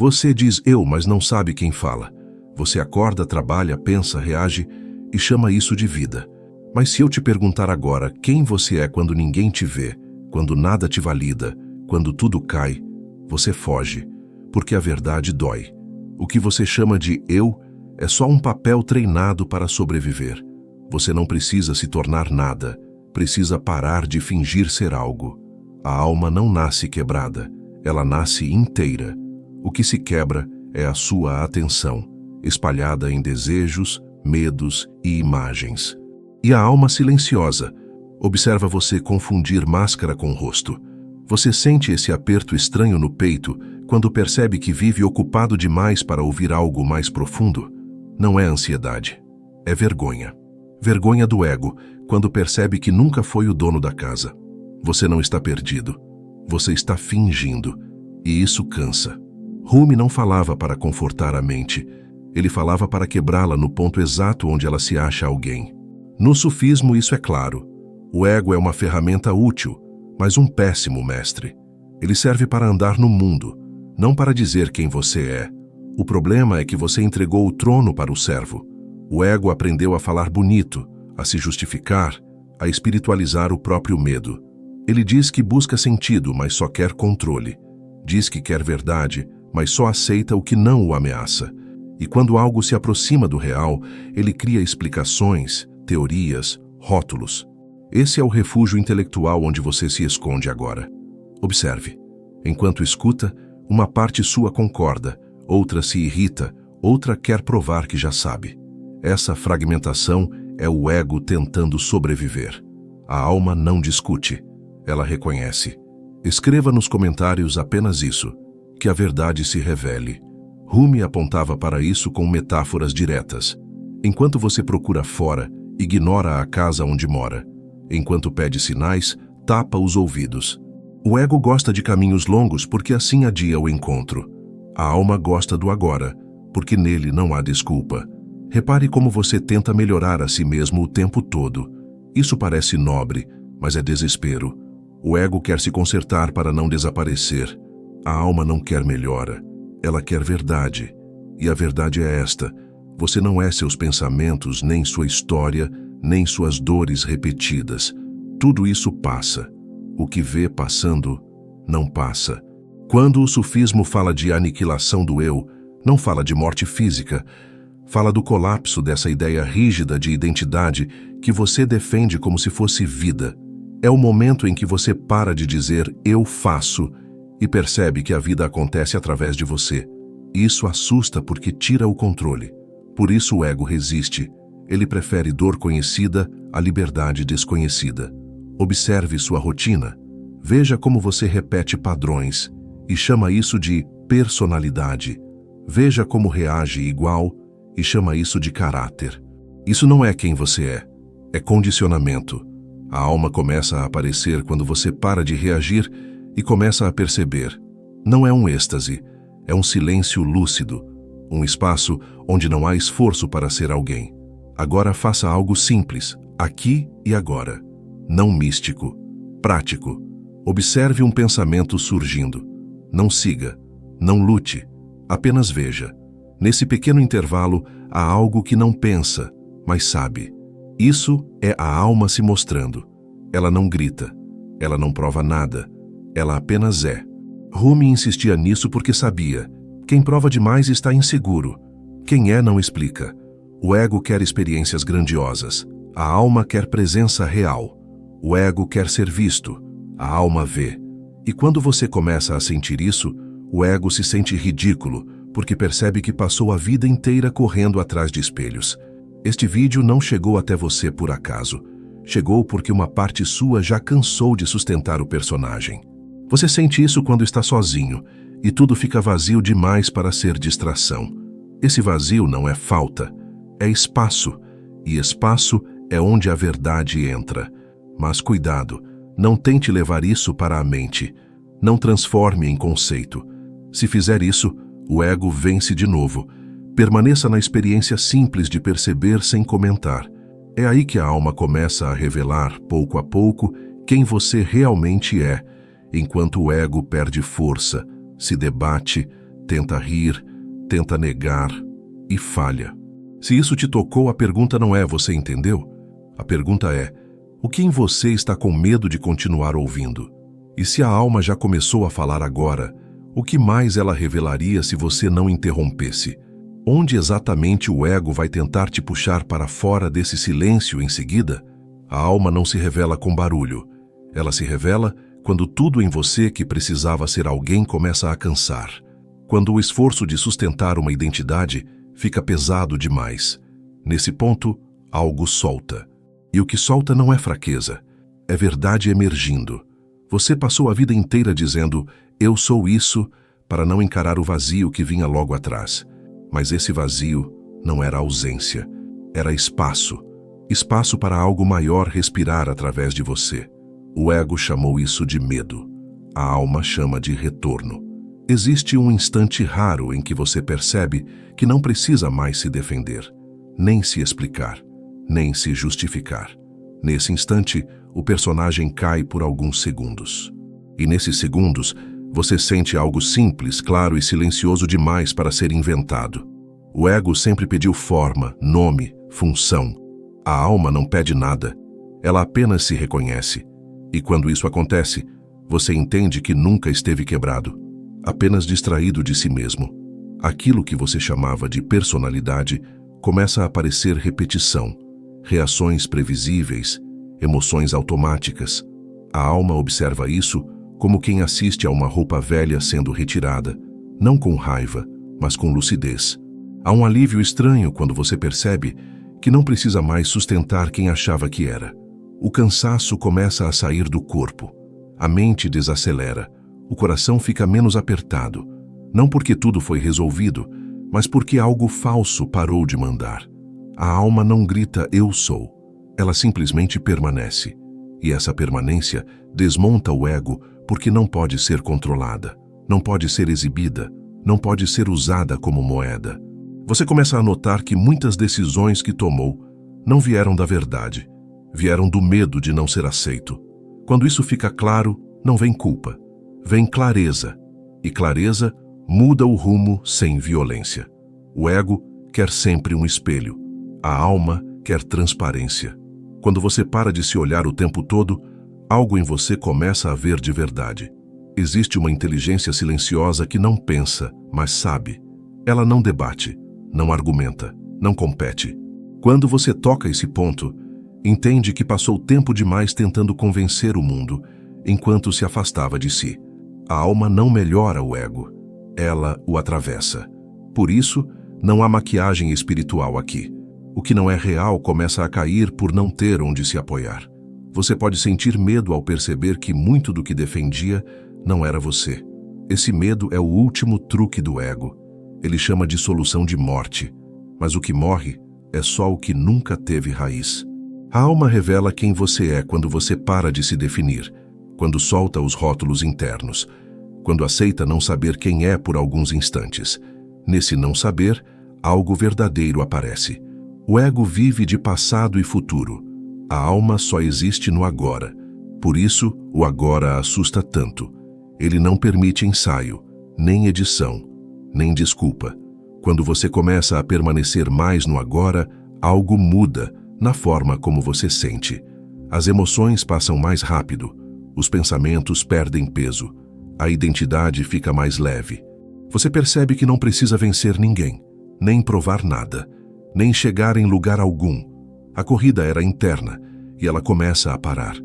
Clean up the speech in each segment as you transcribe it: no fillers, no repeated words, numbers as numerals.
Você diz eu, mas não sabe quem fala. Você acorda, trabalha, pensa, reage e chama isso de vida. Mas se eu te perguntar agora quem você é quando ninguém te vê, quando nada te valida, quando tudo cai, você foge, porque a verdade dói. O que você chama de eu é só um papel treinado para sobreviver. Você não precisa se tornar nada, precisa parar de fingir ser algo. A alma não nasce quebrada, ela nasce inteira. O que se quebra é a sua atenção, espalhada em desejos, medos e imagens. E a alma silenciosa observa você confundir máscara com rosto. Você sente esse aperto estranho no peito quando percebe que vive ocupado demais para ouvir algo mais profundo. Não é ansiedade, é vergonha. Vergonha do ego, quando percebe que nunca foi o dono da casa. Você não está perdido, você está fingindo, e isso cansa. Rumi não falava para confortar a mente, ele falava para quebrá-la no ponto exato onde ela se acha alguém. No sufismo isso é claro. O ego é uma ferramenta útil, mas um péssimo mestre. Ele serve para andar no mundo, não para dizer quem você é. O problema é que você entregou o trono para o servo. O ego aprendeu a falar bonito, a se justificar, a espiritualizar o próprio medo. Ele diz que busca sentido, mas só quer controle. Diz que quer verdade, mas só aceita o que não o ameaça. E quando algo se aproxima do real, ele cria explicações, teorias, rótulos. Esse é o refúgio intelectual onde você se esconde agora. Observe. Enquanto escuta, uma parte sua concorda, outra se irrita, outra quer provar que já sabe. Essa fragmentação é o ego tentando sobreviver. A alma não discute, ela reconhece. Escreva nos comentários apenas isso, que a verdade se revele. Rumi apontava para isso com metáforas diretas. Enquanto você procura fora, ignora a casa onde mora. Enquanto pede sinais, tapa os ouvidos. O ego gosta de caminhos longos porque assim adia o encontro. A alma gosta do agora, porque nele não há desculpa. Repare como você tenta melhorar a si mesmo o tempo todo. Isso parece nobre, mas é desespero. O ego quer se consertar para não desaparecer. A alma não quer melhora. Ela quer verdade. E a verdade é esta: você não é seus pensamentos, nem sua história, nem suas dores repetidas. Tudo isso passa. O que vê passando, não passa. Quando o sufismo fala de aniquilação do eu, não fala de morte física, fala do colapso dessa ideia rígida de identidade que você defende como se fosse vida. É o momento em que você para de dizer eu faço e percebe que a vida acontece através de você. Isso assusta porque tira o controle. Por isso o ego resiste. Ele prefere dor conhecida à liberdade desconhecida. Observe sua rotina. Veja como você repete padrões e chama isso de personalidade. Veja como reage igual e chama isso de caráter. Isso não é quem você é condicionamento. A alma começa a aparecer quando você para de reagir e começa a perceber. Não é um êxtase, é um silêncio lúcido, um espaço onde não há esforço para ser alguém. Agora faça algo simples, aqui e agora. Não místico, prático. Observe um pensamento surgindo. Não siga, não lute, apenas veja. Nesse pequeno intervalo, há algo que não pensa, mas sabe. Isso é a alma se mostrando. Ela não grita, ela não prova nada, ela apenas é. Rumi insistia nisso porque sabia. Quem prova demais está inseguro. Quem é não explica. O ego quer experiências grandiosas. A alma quer presença real. O ego quer ser visto. A alma vê. E quando você começa a sentir isso, o ego se sente ridículo, porque percebe que passou a vida inteira correndo atrás de espelhos. Este vídeo não chegou até você por acaso. Chegou porque uma parte sua já cansou de sustentar o personagem. Você sente isso quando está sozinho, e tudo fica vazio demais para ser distração. Esse vazio não é falta, é espaço, e espaço é onde a verdade entra. Mas cuidado, não tente levar isso para a mente. Não transforme em conceito. Se fizer isso, o ego vence de novo. Permaneça na experiência simples de perceber sem comentar. É aí que a alma começa a revelar, pouco a pouco, quem você realmente é, enquanto o ego perde força, se debate, tenta rir, tenta negar e falha. Se isso te tocou, a pergunta não é "você entendeu?". A pergunta é: o que em você está com medo de continuar ouvindo? E se a alma já começou a falar agora, o que mais ela revelaria se você não interrompesse? Onde exatamente o ego vai tentar te puxar para fora desse silêncio em seguida? A alma não se revela com barulho. Ela se revela quando tudo em você que precisava ser alguém começa a cansar. Quando o esforço de sustentar uma identidade fica pesado demais. Nesse ponto, algo solta. E o que solta não é fraqueza, é verdade emergindo. Você passou a vida inteira dizendo "eu sou isso" para não encarar o vazio que vinha logo atrás. Mas esse vazio não era ausência, era espaço. Espaço para algo maior respirar através de você. O ego chamou isso de medo. A alma chama de retorno. Existe um instante raro em que você percebe que não precisa mais se defender, nem se explicar, nem se justificar. Nesse instante, o personagem cai por alguns segundos. E nesses segundos, você sente algo simples, claro e silencioso demais para ser inventado. O ego sempre pediu forma, nome, função. A alma não pede nada. Ela apenas se reconhece. E quando isso acontece, você entende que nunca esteve quebrado, apenas distraído de si mesmo. Aquilo que você chamava de personalidade começa a aparecer repetição, reações previsíveis, emoções automáticas. A alma observa isso como quem assiste a uma roupa velha sendo retirada, não com raiva, mas com lucidez. Há um alívio estranho quando você percebe que não precisa mais sustentar quem achava que era. O cansaço começa a sair do corpo. A mente desacelera. O coração fica menos apertado. Não porque tudo foi resolvido, mas porque algo falso parou de mandar. A alma não grita "eu sou". Ela simplesmente permanece. E essa permanência desmonta o ego porque não pode ser controlada, não pode ser exibida, não pode ser usada como moeda. Você começa a notar que muitas decisões que tomou não vieram da verdade, vieram do medo de não ser aceito. Quando isso fica claro, não vem culpa, vem clareza. E clareza muda o rumo sem violência. O ego quer sempre um espelho. A alma quer transparência. Quando você para de se olhar o tempo todo, algo em você começa a ver de verdade. Existe uma inteligência silenciosa que não pensa, mas sabe. Ela não debate, não argumenta, não compete. Quando você toca esse ponto, entende que passou tempo demais tentando convencer o mundo, enquanto se afastava de si. A alma não melhora o ego, ela o atravessa. Por isso, não há maquiagem espiritual aqui. O que não é real começa a cair por não ter onde se apoiar. Você pode sentir medo ao perceber que muito do que defendia não era você. Esse medo é o último truque do ego. Ele chama de solução de morte. Mas o que morre é só o que nunca teve raiz. A alma revela quem você é quando você para de se definir, quando solta os rótulos internos, quando aceita não saber quem é por alguns instantes. Nesse não saber, algo verdadeiro aparece. O ego vive de passado e futuro. A alma só existe no agora. Por isso, o agora a assusta tanto. Ele não permite ensaio, nem edição, nem desculpa. Quando você começa a permanecer mais no agora, algo muda na forma como você sente. As emoções passam mais rápido, os pensamentos perdem peso, a identidade fica mais leve. Você percebe que não precisa vencer ninguém, nem provar nada, nem chegar em lugar algum. A corrida era interna e ela começa a parar.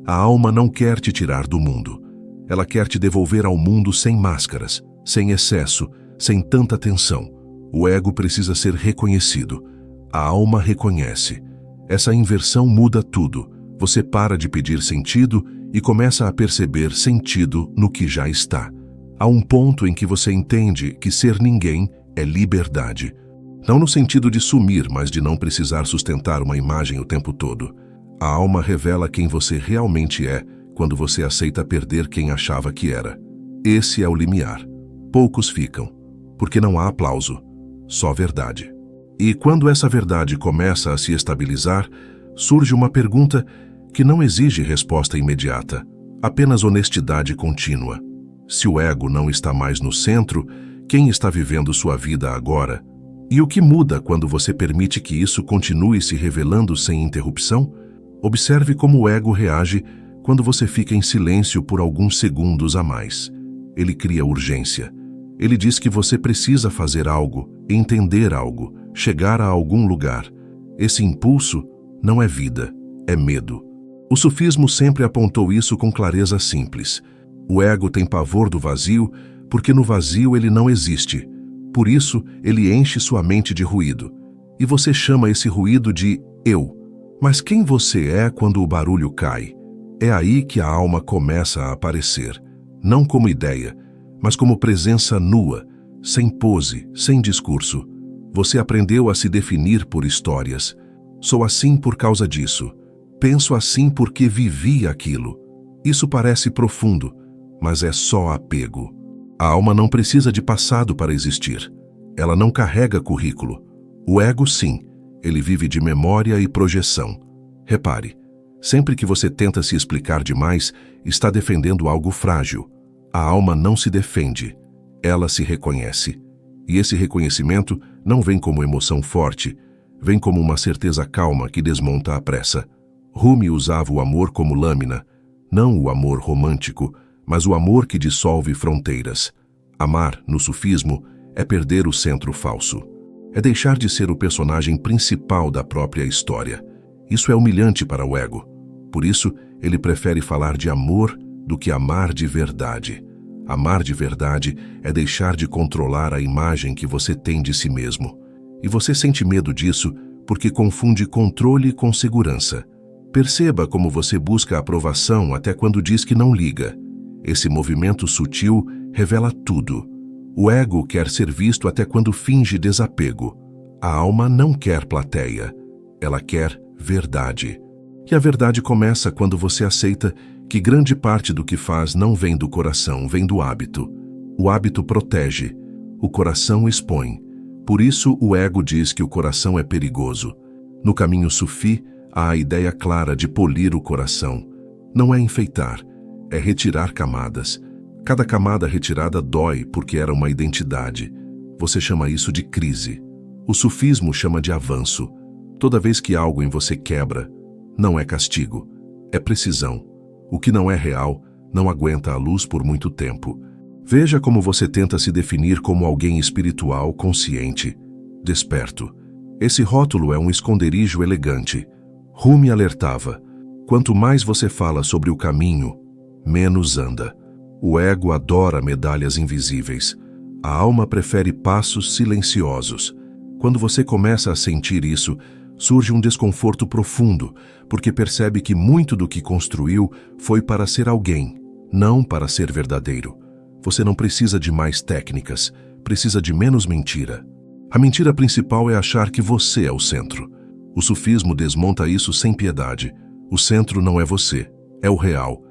A alma não quer te tirar do mundo. Ela quer te devolver ao mundo sem máscaras, sem excesso, sem tanta tensão. O ego precisa ser reconhecido. A alma reconhece. Essa inversão muda tudo. Você para de pedir sentido e começa a perceber sentido no que já está. Há um ponto em que você entende que ser ninguém é liberdade. Não no sentido de sumir, mas de não precisar sustentar uma imagem o tempo todo. A alma revela quem você realmente é quando você aceita perder quem achava que era. Esse é o limiar. Poucos ficam, porque não há aplauso, só verdade. E quando essa verdade começa a se estabilizar, surge uma pergunta que não exige resposta imediata, apenas honestidade contínua. Se o ego não está mais no centro, Quem está vivendo sua vida agora? E o que muda quando você permite que isso continue se revelando sem interrupção? Observe como o ego reage quando você fica em silêncio por alguns segundos a mais. Ele cria urgência. Ele diz que você precisa fazer algo, entender algo, chegar a algum lugar. Esse impulso não é vida, é medo. O sufismo sempre apontou isso com clareza simples. O ego tem pavor do vazio porque no vazio ele não existe. Por isso, ele enche sua mente de ruído. E você chama esse ruído de eu. Mas quem você é quando o barulho cai? É aí que a alma começa a aparecer. Não como ideia, mas como presença nua, sem pose, sem discurso. Você aprendeu a se definir por histórias. Sou assim por causa disso. Penso assim porque vivi aquilo. Isso parece profundo, mas é só apego. A alma não precisa de passado para existir. Ela não carrega currículo. O ego, sim. Ele vive de memória e projeção. Repare, sempre que você tenta se explicar demais, está defendendo algo frágil. A alma não se defende. Ela se reconhece. E esse reconhecimento não vem como emoção forte, vem como uma certeza calma que desmonta à pressa. Rumi usava o amor como lâmina, não o amor romântico, mas o amor que dissolve fronteiras. Amar, no sufismo, é perder o centro falso. É deixar de ser o personagem principal da própria história. Isso é humilhante para o ego. Por isso, ele prefere falar de amor do que amar de verdade. Amar de verdade é deixar de controlar a imagem que você tem de si mesmo. E você sente medo disso porque confunde controle com segurança. Perceba como você busca aprovação até quando diz que não liga. Esse movimento sutil revela tudo. O ego quer ser visto até quando finge desapego. A alma não quer plateia. Ela quer verdade. E a verdade começa quando você aceita que grande parte do que faz não vem do coração, vem do hábito. O hábito protege. O coração expõe. Por isso o ego diz que o coração é perigoso. No caminho sufi, há a ideia clara de polir o coração. Não é enfeitar, é retirar camadas. Cada camada retirada dói porque era uma identidade. Você chama isso de crise. O sufismo chama de avanço. Toda vez que algo em você quebra, não é castigo, é precisão. O que não é real não aguenta a luz por muito tempo. Veja como você tenta se definir como alguém espiritual, consciente, desperto. Esse rótulo é um esconderijo elegante. Rumi alertava: quanto mais você fala sobre o caminho, menos anda. O ego adora medalhas invisíveis. A alma prefere passos silenciosos. Quando você começa a sentir isso, surge um desconforto profundo, porque percebe que muito do que construiu foi para ser alguém, não para ser verdadeiro. Você não precisa de mais técnicas, precisa de menos mentira. A mentira principal é achar que você é o centro. O sufismo desmonta isso sem piedade. O centro não é você, é o real.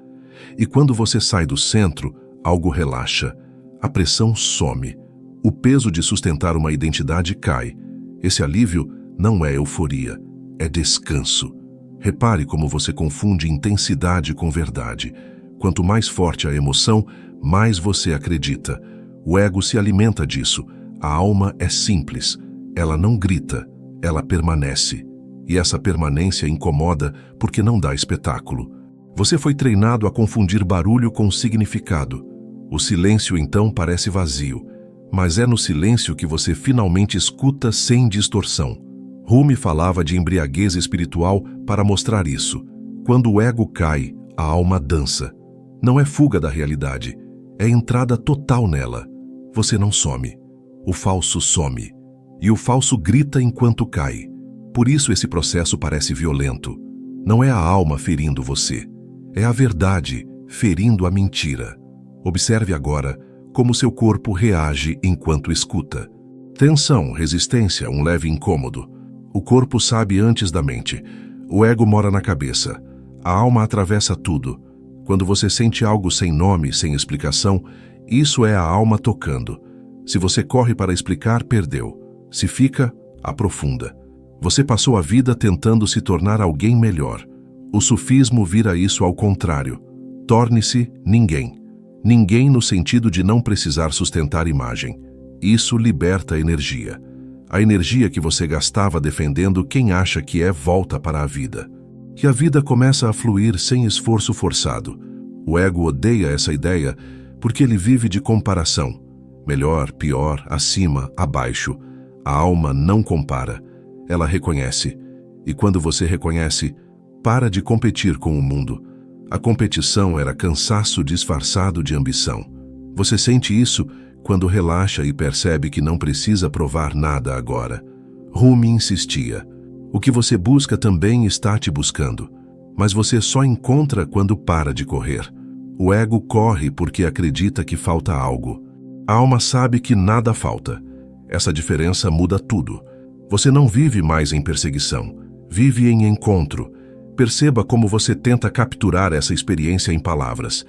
E quando você sai do centro, algo relaxa. A pressão some. O peso de sustentar uma identidade cai. Esse alívio não é euforia, é descanso. Repare como você confunde intensidade com verdade. Quanto mais forte a emoção, mais você acredita. O ego se alimenta disso. A alma é simples. Ela não grita, ela permanece. E essa permanência incomoda porque não dá espetáculo. Você foi treinado a confundir barulho com significado. O silêncio então parece vazio, mas é no silêncio que você finalmente escuta sem distorção. Rumi falava de embriaguez espiritual para mostrar isso. Quando o ego cai, a alma dança. Não é fuga da realidade, é entrada total nela. Você não some. O falso some. E o falso grita enquanto cai. Por isso esse processo parece violento. Não é a alma ferindo você. É a verdade ferindo a mentira. Observe agora como seu corpo reage enquanto escuta. Tensão, resistência, um leve incômodo. O corpo sabe antes da mente. O ego mora na cabeça. A alma atravessa tudo. Quando você sente algo sem nome, sem explicação, isso é a alma tocando. Se você corre para explicar, perdeu. Se fica, aprofunda. Você passou a vida tentando se tornar alguém melhor. O sufismo vira isso ao contrário. Torne-se ninguém. Ninguém no sentido de não precisar sustentar imagem. Isso liberta energia. A energia que você gastava defendendo quem acha que é volta para a vida. E a vida começa a fluir sem esforço forçado. O ego odeia essa ideia porque ele vive de comparação. Melhor, pior, acima, abaixo. A alma não compara. Ela reconhece. E quando você reconhece, para de competir com o mundo. A competição era cansaço disfarçado de ambição. Você sente isso quando relaxa e percebe que não precisa provar nada agora. Rumi insistia. O que você busca também está te buscando, mas você só encontra quando para de correr. O ego corre porque acredita que falta algo. A alma sabe que nada falta. Essa diferença muda tudo. Você não vive mais em perseguição, vive em encontro. Perceba como você tenta capturar essa experiência em palavras.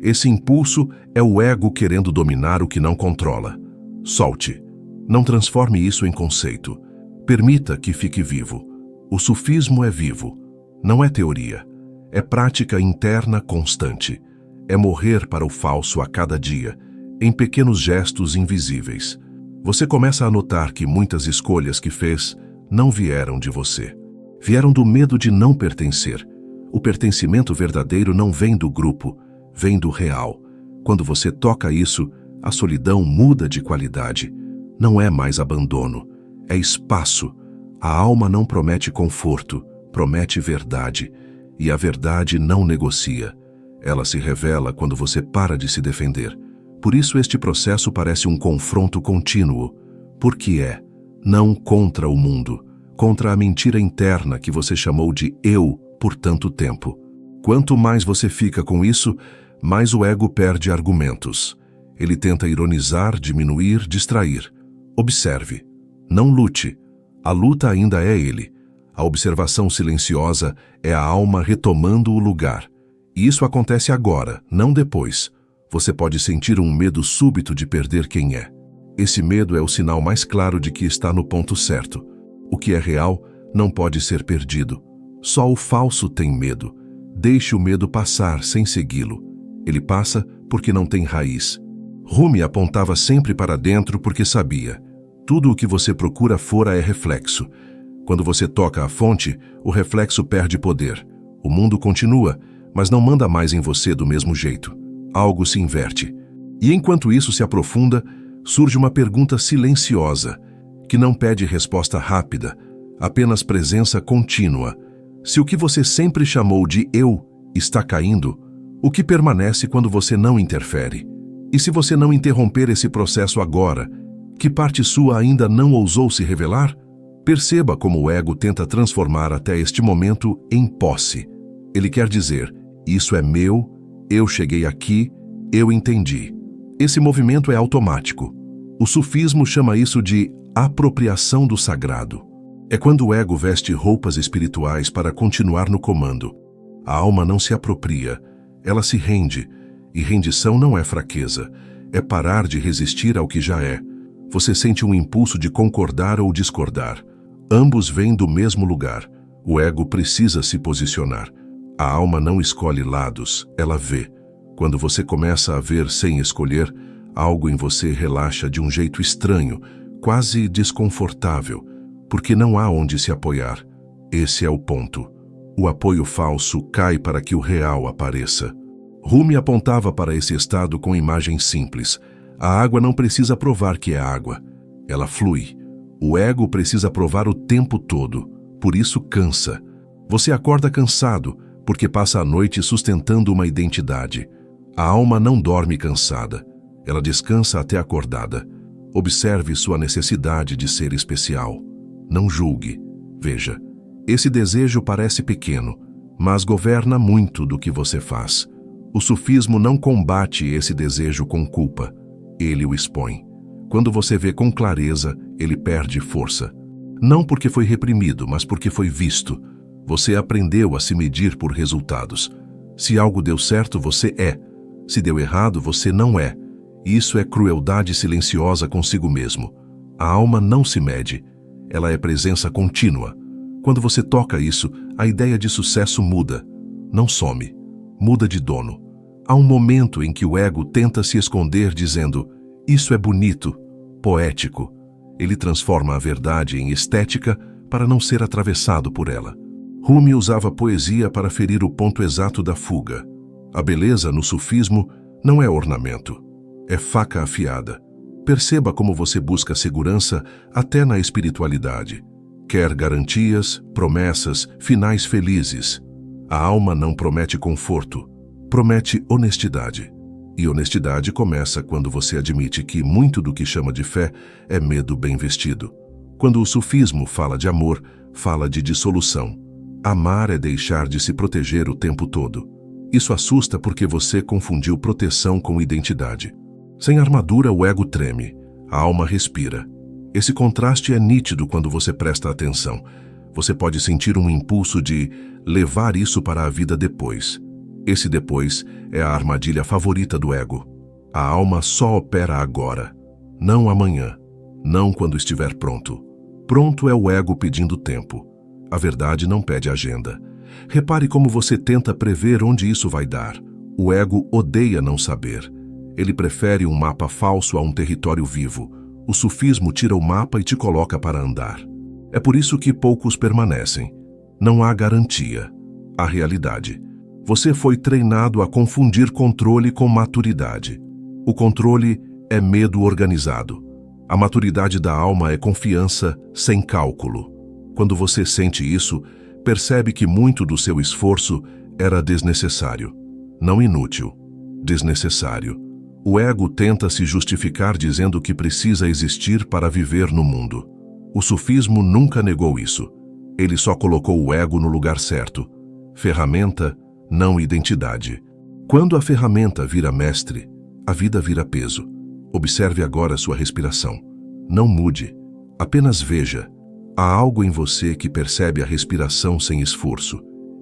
Esse impulso é o ego querendo dominar o que não controla. Solte. Não transforme isso em conceito. Permita que fique vivo. O sufismo é vivo. Não é teoria. É prática interna constante. É morrer para o falso a cada dia, em pequenos gestos invisíveis. Você começa a notar que muitas escolhas que fez não vieram de você. Vieram do medo de não pertencer. O pertencimento verdadeiro não vem do grupo, vem do real. Quando você toca isso, a solidão muda de qualidade. Não é mais abandono, é espaço. A alma não promete conforto, promete verdade. E a verdade não negocia. Ela se revela quando você para de se defender. Por isso este processo parece um confronto contínuo. Porque é, não contra o mundo, contra a mentira interna que você chamou de eu por tanto tempo. Quanto mais você fica com isso, mais o ego perde argumentos. Ele tenta ironizar, diminuir, distrair. Observe. Não lute. A luta ainda é ele. A observação silenciosa é a alma retomando o lugar. E isso acontece agora, não depois. Você pode sentir um medo súbito de perder quem é. Esse medo é o sinal mais claro de que está no ponto certo. O que é real não pode ser perdido. Só o falso tem medo. Deixe o medo passar sem segui-lo. Ele passa porque não tem raiz. Rumi apontava sempre para dentro porque sabia. Tudo o que você procura fora é reflexo. Quando você toca a fonte, o reflexo perde poder. O mundo continua, mas não manda mais em você do mesmo jeito. Algo se inverte. E enquanto isso se aprofunda, surge uma pergunta silenciosa, que não pede resposta rápida, apenas presença contínua. Se o que você sempre chamou de eu está caindo, o que permanece quando você não interfere? E se você não interromper esse processo agora, que parte sua ainda não ousou se revelar? Perceba como o ego tenta transformar até este momento em posse. Ele quer dizer, isso é meu, eu cheguei aqui, eu entendi. Esse movimento é automático. O sufismo chama isso de apropriação do sagrado. É quando o ego veste roupas espirituais para continuar no comando. A alma não se apropria, ela se rende. E rendição não é fraqueza, é parar de resistir ao que já é. Você sente um impulso de concordar ou discordar. Ambos vêm do mesmo lugar. O ego precisa se posicionar. A alma não escolhe lados, ela vê. Quando você começa a ver sem escolher, algo em você relaxa de um jeito estranho, quase desconfortável, porque não há onde se apoiar. Esse é o ponto. O apoio falso cai para que o real apareça. Rumi apontava para esse estado com imagens simples. A água não precisa provar que é água. Ela flui. O ego precisa provar o tempo todo. Por isso cansa. Você acorda cansado, porque passa a noite sustentando uma identidade. A alma não dorme cansada. Ela descansa até acordada. Observe sua necessidade de ser especial. Não julgue. Veja, esse desejo parece pequeno, mas governa muito do que você faz. O sufismo não combate esse desejo com culpa. Ele o expõe. Quando você vê com clareza, ele perde força. Não porque foi reprimido, mas porque foi visto. Você aprendeu a se medir por resultados. Se algo deu certo, você é. Se deu errado, você não é. Isso é crueldade silenciosa consigo mesmo. A alma não se mede. Ela é presença contínua. Quando você toca isso, a ideia de sucesso muda. Não some. Muda de dono. Há um momento em que o ego tenta se esconder dizendo, isso é bonito. poético. Ele transforma a verdade em estética para não ser atravessado por ela. Rumi usava poesia para ferir o ponto exato da fuga. A beleza no sufismo não é ornamento, é faca afiada. Perceba como você busca segurança até na espiritualidade. Quer garantias, promessas, finais felizes. A alma não promete conforto, promete honestidade. E honestidade começa quando você admite que muito do que chama de fé é medo bem vestido. Quando o sufismo fala de amor, fala de dissolução. Amar é deixar de se proteger o tempo todo. Isso assusta porque você confundiu proteção com identidade. Sem armadura, o ego treme, a alma respira. Esse contraste é nítido quando você presta atenção. Você pode sentir um impulso de levar isso para a vida depois. Esse depois é a armadilha favorita do ego. A alma só opera agora, não amanhã, não quando estiver pronto. Pronto é o ego pedindo tempo. A verdade não pede agenda. Repare como você tenta prever onde isso vai dar. O ego odeia não saber. Ele prefere um mapa falso a um território vivo. O sufismo tira o mapa e te coloca para andar. É por isso que poucos permanecem. Não há garantia. Há realidade. Você foi treinado a confundir controle com maturidade. O controle é medo organizado. A maturidade da alma é confiança sem cálculo. Quando você sente isso, percebe que muito do seu esforço era desnecessário. Não inútil, desnecessário. O ego tenta se justificar dizendo que precisa existir para viver no mundo. O sufismo nunca negou isso. Ele só colocou o ego no lugar certo. Ferramenta, não identidade. Quando a ferramenta vira mestre, a vida vira peso. Observe agora sua respiração. Não mude, apenas veja. Há algo em você que percebe a respiração sem esforço.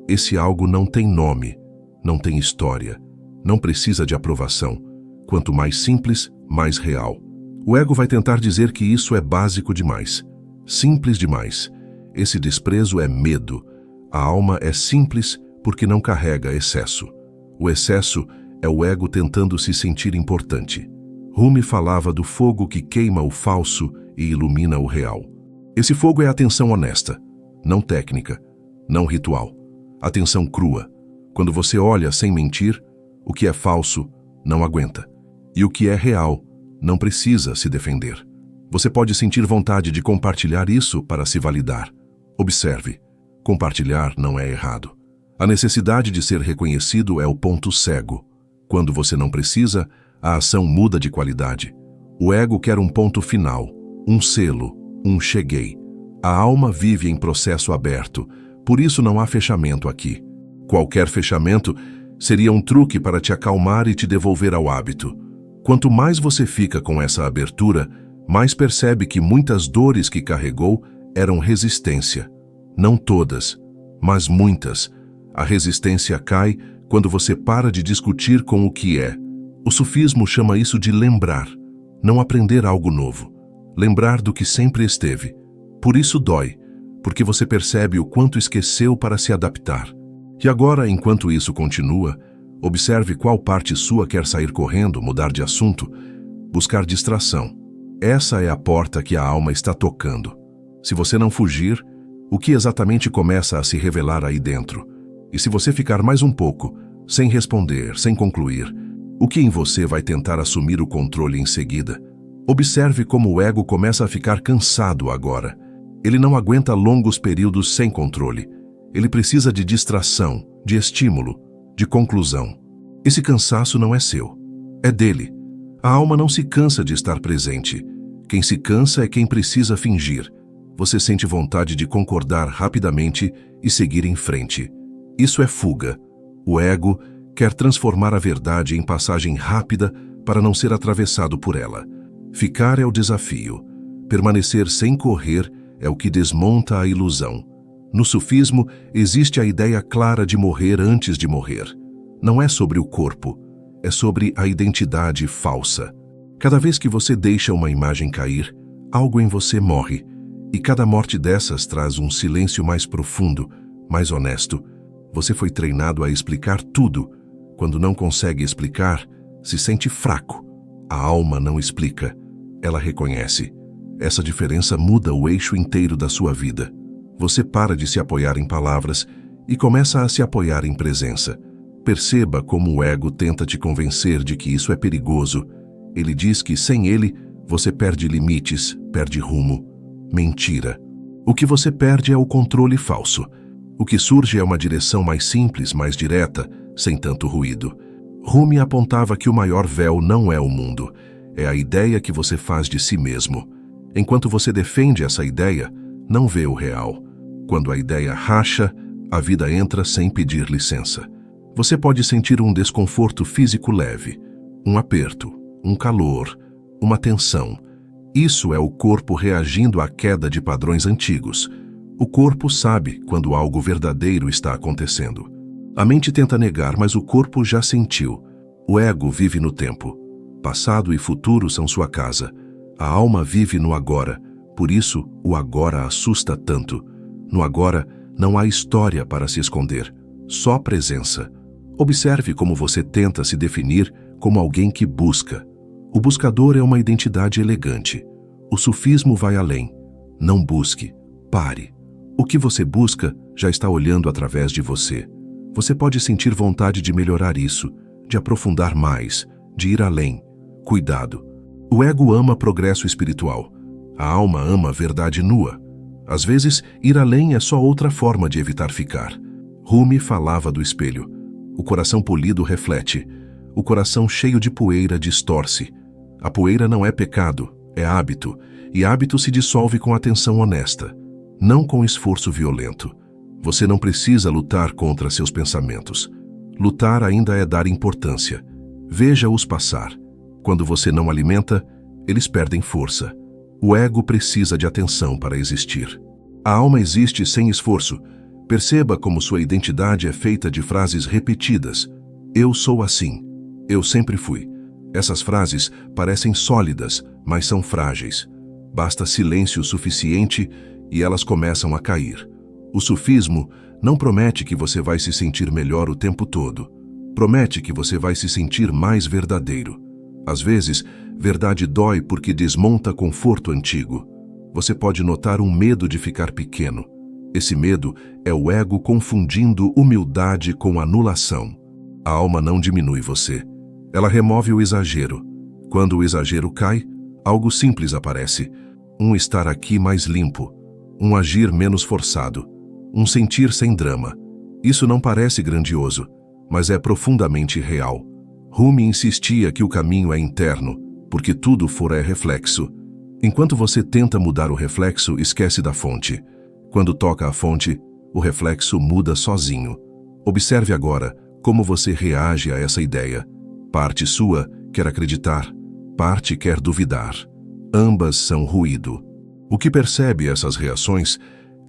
Esse algo não tem nome, não tem história, não precisa de aprovação. Quanto mais simples, mais real. O ego vai tentar dizer que isso é básico demais, simples demais. Esse desprezo é medo. A alma é simples porque não carrega excesso. O excesso é o ego tentando se sentir importante. Rumi falava do fogo que queima o falso e ilumina o real. Esse fogo é a atenção honesta, não técnica, não ritual. Atenção crua. Quando você olha sem mentir, o que é falso não aguenta. E o que é real não precisa se defender. Você pode sentir vontade de compartilhar isso para se validar. Observe, compartilhar não é errado. A necessidade de ser reconhecido é o ponto cego. Quando você não precisa, a ação muda de qualidade. O ego quer um ponto final, um selo, um cheguei. A alma vive em processo aberto, por isso não há fechamento aqui. Qualquer fechamento seria um truque para te acalmar e te devolver ao hábito. Quanto mais você fica com essa abertura, mais percebe que muitas dores que carregou eram resistência. Não todas, mas muitas. A resistência cai quando você para de discutir com o que é. O sufismo chama isso de lembrar, não aprender algo novo. Lembrar do que sempre esteve. Por isso dói, porque você percebe o quanto esqueceu para se adaptar. E agora, enquanto isso continua, observe qual parte sua quer sair correndo, mudar de assunto, buscar distração. Essa é a porta que a alma está tocando. Se você não fugir, o que exatamente começa a se revelar aí dentro? E se você ficar mais um pouco, sem responder, sem concluir, o que em você vai tentar assumir o controle em seguida? Observe como o ego começa a ficar cansado agora. Ele não aguenta longos períodos sem controle. Ele precisa de distração, de estímulo, de conclusão. Esse cansaço não é seu, é dele. A alma não se cansa de estar presente. Quem se cansa é quem precisa fingir. Você sente vontade de concordar rapidamente e seguir em frente. Isso é fuga. O ego quer transformar a verdade em passagem rápida para não ser atravessado por ela. Ficar é o desafio. Permanecer sem correr é o que desmonta a ilusão. No sufismo, existe a ideia clara de morrer antes de morrer. Não é sobre o corpo, é sobre a identidade falsa. Cada vez que você deixa uma imagem cair, algo em você morre. E cada morte dessas traz um silêncio mais profundo, mais honesto. Você foi treinado a explicar tudo. Quando não consegue explicar, se sente fraco. A alma não explica. ela reconhece. Essa diferença muda o eixo inteiro da sua vida. Você para de se apoiar em palavras e começa a se apoiar em presença. Perceba como o ego tenta te convencer de que isso é perigoso. Ele diz que sem ele, você perde limites, perde rumo. Mentira. O que você perde é o controle falso. O que surge é uma direção mais simples, mais direta, sem tanto ruído. Rumi apontava que o maior véu não é o mundo, é a ideia que você faz de si mesmo. Enquanto você defende essa ideia, não vê o real. Quando a ideia racha, a vida entra sem pedir licença. Você pode sentir um desconforto físico leve, um aperto, um calor, uma tensão. Isso é o corpo reagindo à queda de padrões antigos. O corpo sabe quando algo verdadeiro está acontecendo. A mente tenta negar, mas o corpo já sentiu. O ego vive no tempo. Passado e futuro são sua casa. A alma vive no agora. Por isso, o agora assusta tanto. No agora, não há história para se esconder. Só presença. Observe como você tenta se definir como alguém que busca. O buscador é uma identidade elegante. O sufismo vai além. Não busque. Pare. O que você busca já está olhando através de você. Você pode sentir vontade de melhorar isso, de aprofundar mais, de ir além. Cuidado. O ego ama progresso espiritual. A alma ama verdade nua. Às vezes, ir além é só outra forma de evitar ficar. Rumi falava do espelho. O coração polido reflete. O coração cheio de poeira distorce. A poeira não é pecado, é hábito, e hábito se dissolve com atenção honesta, não com esforço violento. Você não precisa lutar contra seus pensamentos. Lutar ainda é dar importância. Veja-os passar. Quando você não alimenta, eles perdem força. O ego precisa de atenção para existir. A alma existe sem esforço. Perceba como sua identidade é feita de frases repetidas. Eu sou assim. Eu sempre fui. Essas frases parecem sólidas, mas são frágeis. Basta silêncio suficiente e elas começam a cair. O sufismo não promete que você vai se sentir melhor o tempo todo. Promete que você vai se sentir mais verdadeiro. Às vezes, verdade dói porque desmonta conforto antigo. Você pode notar um medo de ficar pequeno. Esse medo é o ego confundindo humildade com anulação. A alma não diminui você. Ela remove o exagero. Quando o exagero cai, algo simples aparece. Um estar aqui mais limpo. Um agir menos forçado. Um sentir sem drama. Isso não parece grandioso, mas é profundamente real. Rumi insistia que o caminho é interno, porque tudo fora é reflexo. Enquanto você tenta mudar o reflexo, esquece da fonte. Quando toca a fonte, o reflexo muda sozinho. Observe agora como você reage a essa ideia. Parte sua quer acreditar, parte quer duvidar. Ambas são ruído. O que percebe essas reações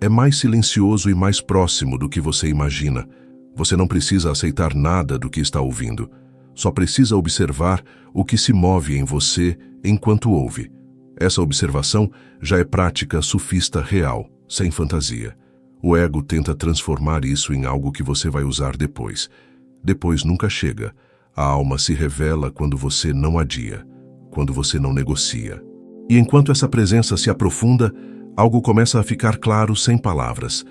é mais silencioso e mais próximo do que você imagina. Você não precisa aceitar nada do que está ouvindo. Só precisa observar o que se move em você enquanto ouve. Essa observação já é prática sufista real, sem fantasia. O ego tenta transformar isso em algo que você vai usar depois. Depois nunca chega. A alma se revela quando você não adia, quando você não negocia. E enquanto essa presença se aprofunda, algo começa a ficar claro sem palavras.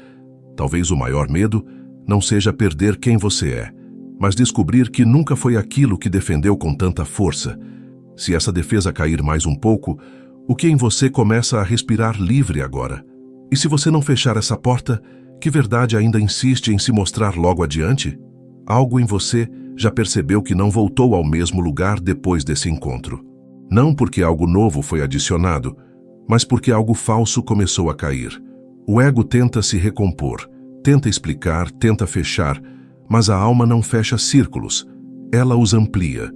Talvez o maior medo não seja perder quem você é, mas descobrir que nunca foi aquilo que defendeu com tanta força. Se essa defesa cair mais um pouco, o que em você começa a respirar livre agora? E se você não fechar essa porta, que verdade ainda insiste em se mostrar logo adiante? Algo em você já percebeu que não voltou ao mesmo lugar depois desse encontro. Não porque algo novo foi adicionado, mas porque algo falso começou a cair. O ego tenta se recompor, tenta explicar, tenta fechar, mas a alma não fecha círculos, ela os amplia.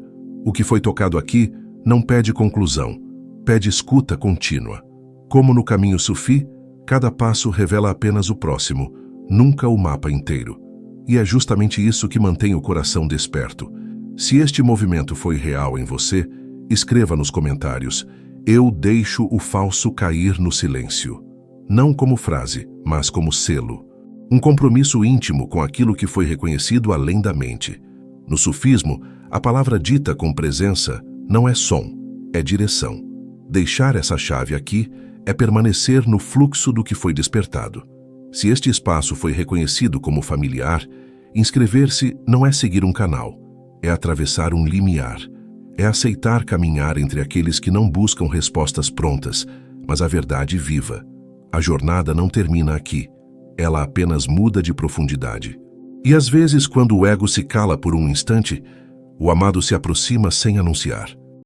O que foi tocado aqui não pede conclusão, pede escuta contínua. Como no caminho sufi, cada passo revela apenas o próximo, nunca o mapa inteiro. E é justamente isso que mantém o coração desperto. Se este movimento foi real em você, escreva nos comentários: eu deixo o falso cair no silêncio. Não como frase, mas como selo. Um compromisso íntimo com aquilo que foi reconhecido além da mente. No sufismo, a palavra dita com presença não é som, é direção. Deixar essa chave aqui é permanecer no fluxo do que foi despertado. Se este espaço foi reconhecido como familiar, inscrever-se não é seguir um canal, é atravessar um limiar. É aceitar caminhar entre aqueles que não buscam respostas prontas, mas a verdade viva. A jornada não termina aqui, ela apenas muda de profundidade. E às vezes, quando o ego se cala por um instante, o amado se aproxima sem anunciar.